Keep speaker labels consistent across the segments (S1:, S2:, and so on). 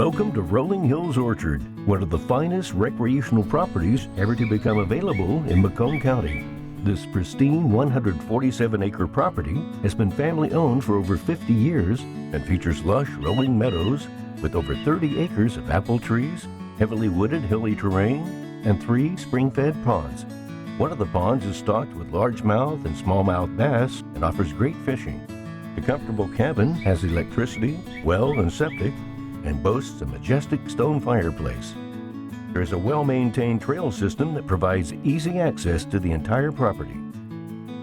S1: Welcome to Rolling Hills Orchard, one of the finest recreational properties ever to become available in Macomb County. This pristine 147-acre property has been family-owned for over 50 years and features lush rolling meadows with over 30 acres of apple trees, heavily wooded hilly terrain, and 3 spring-fed ponds. One of the ponds is stocked with largemouth and smallmouth bass and offers great fishing. The comfortable cabin has electricity, well, and septic, and boasts a majestic stone fireplace. There is a well-maintained trail system that provides easy access to the entire property.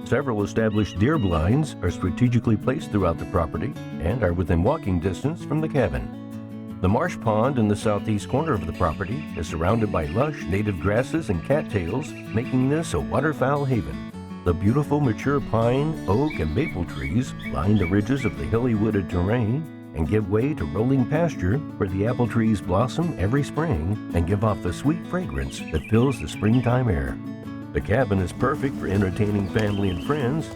S1: Several established deer blinds are strategically placed throughout the property and are within walking distance from the cabin. The marsh pond in the southeast corner of the property is surrounded by lush native grasses and cattails, making this a waterfowl haven. The beautiful mature pine, oak, and maple trees line the ridges of the hilly wooded terrain and give way to rolling pasture where the apple trees blossom every spring and give off the sweet fragrance that fills the springtime air. The cabin is perfect for entertaining family and friends.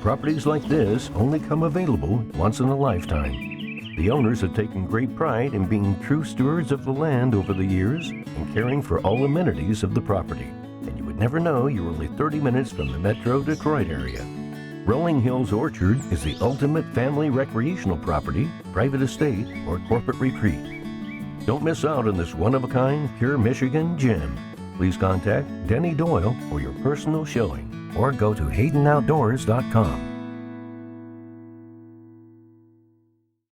S1: Properties like this only come available once in a lifetime. The owners have taken great pride in being true stewards of the land over the years and caring for all amenities of the property. And you would never know you're only 30 minutes from the metro Detroit area. Rolling Hills Orchard is the ultimate family recreational property, private estate, or corporate retreat. Don't miss out on this one-of-a-kind, pure Michigan gem. Please contact Denny Doyle for your personal showing or go to HaydenOutdoors.com.